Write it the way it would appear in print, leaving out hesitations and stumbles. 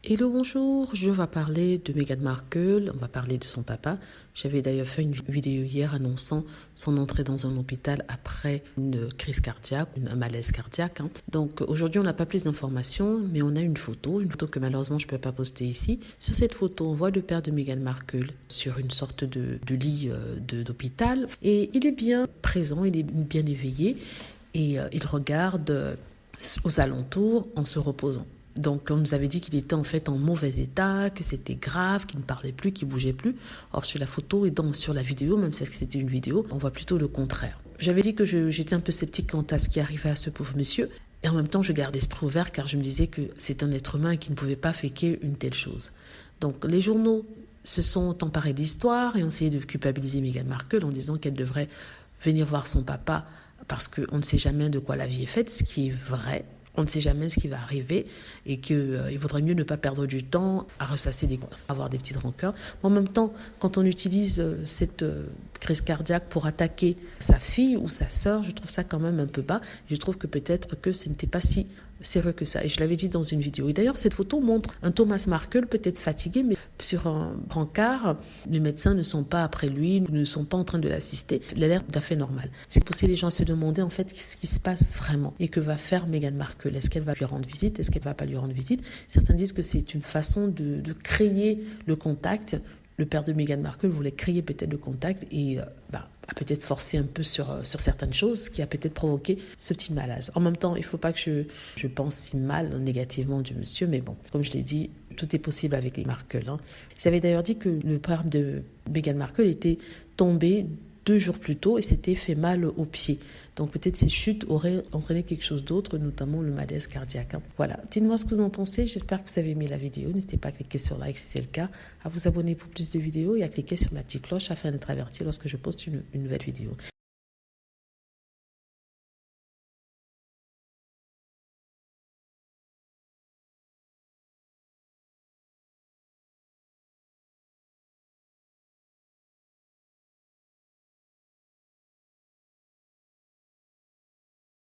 Hello, bonjour, je vais parler de Meghan Markle, on va parler de son papa. J'avais d'ailleurs fait une vidéo hier annonçant son entrée dans un hôpital après une crise cardiaque, un malaise cardiaque. Donc aujourd'hui on n'a pas plus d'informations, mais on a une photo que malheureusement je ne peux pas poster ici. Sur cette photo, on voit le père de Meghan Markle sur une sorte de lit d'hôpital et il est bien présent, il est bien éveillé et il regarde aux alentours en se reposant. Donc, on nous avait dit qu'il était en fait en mauvais état, que c'était grave, qu'il ne parlait plus, qu'il ne bougeait plus. Or, sur la photo et sur la vidéo, même si c'était une vidéo, on voit plutôt le contraire. J'avais dit que j'étais un peu sceptique quant à ce qui arrivait à ce pauvre monsieur. Et en même temps, je garde l'esprit ouvert car je me disais que c'est un être humain qui ne pouvait pas faker une telle chose. Donc, les journaux se sont emparés d'histoire et ont essayé de culpabiliser Meghan Markle en disant qu'elle devrait venir voir son papa parce qu'on ne sait jamais de quoi la vie est faite, ce qui est vrai. On ne sait jamais ce qui va arriver et qu'il vaudrait mieux ne pas perdre du temps à ressasser avoir des petites rancœurs. Mais en même temps, quand on utilise cette crise cardiaque pour attaquer sa fille ou sa sœur, je trouve ça quand même un peu bas. Je trouve que peut-être que ce n'était pas si sérieux que ça. Et je l'avais dit dans une vidéo. Et d'ailleurs, cette photo montre un Thomas Markle peut-être fatigué, mais sur un brancard, les médecins ne sont pas après lui, ne sont pas en train de l'assister. Il a l'air tout à fait normal. C'est pousser les gens à se demander en fait ce qui se passe vraiment et que va faire Meghan Markle. Est-ce qu'elle va lui rendre visite? Est-ce qu'elle ne va pas lui rendre visite? Certains disent que c'est une façon de créer le contact. Le père de Meghan Markle voulait créer peut-être le contact et a peut-être forcé un peu sur certaines choses, ce qui a peut-être provoqué ce petit malaise. En même temps, il ne faut pas que je pense si mal négativement du monsieur, mais bon, comme je l'ai dit, tout est possible avec les Markle. Ils avaient d'ailleurs dit que le père de Meghan Markle était tombé 2 jours plus tôt et s'était fait mal au pied. Donc peut-être ces chutes auraient entraîné quelque chose d'autre, notamment le malaise cardiaque. Voilà, dites-moi ce que vous en pensez. J'espère que vous avez aimé la vidéo. N'hésitez pas à cliquer sur like si c'est le cas, à vous abonner pour plus de vidéos et à cliquer sur la petite cloche afin d'être averti lorsque je poste une nouvelle vidéo.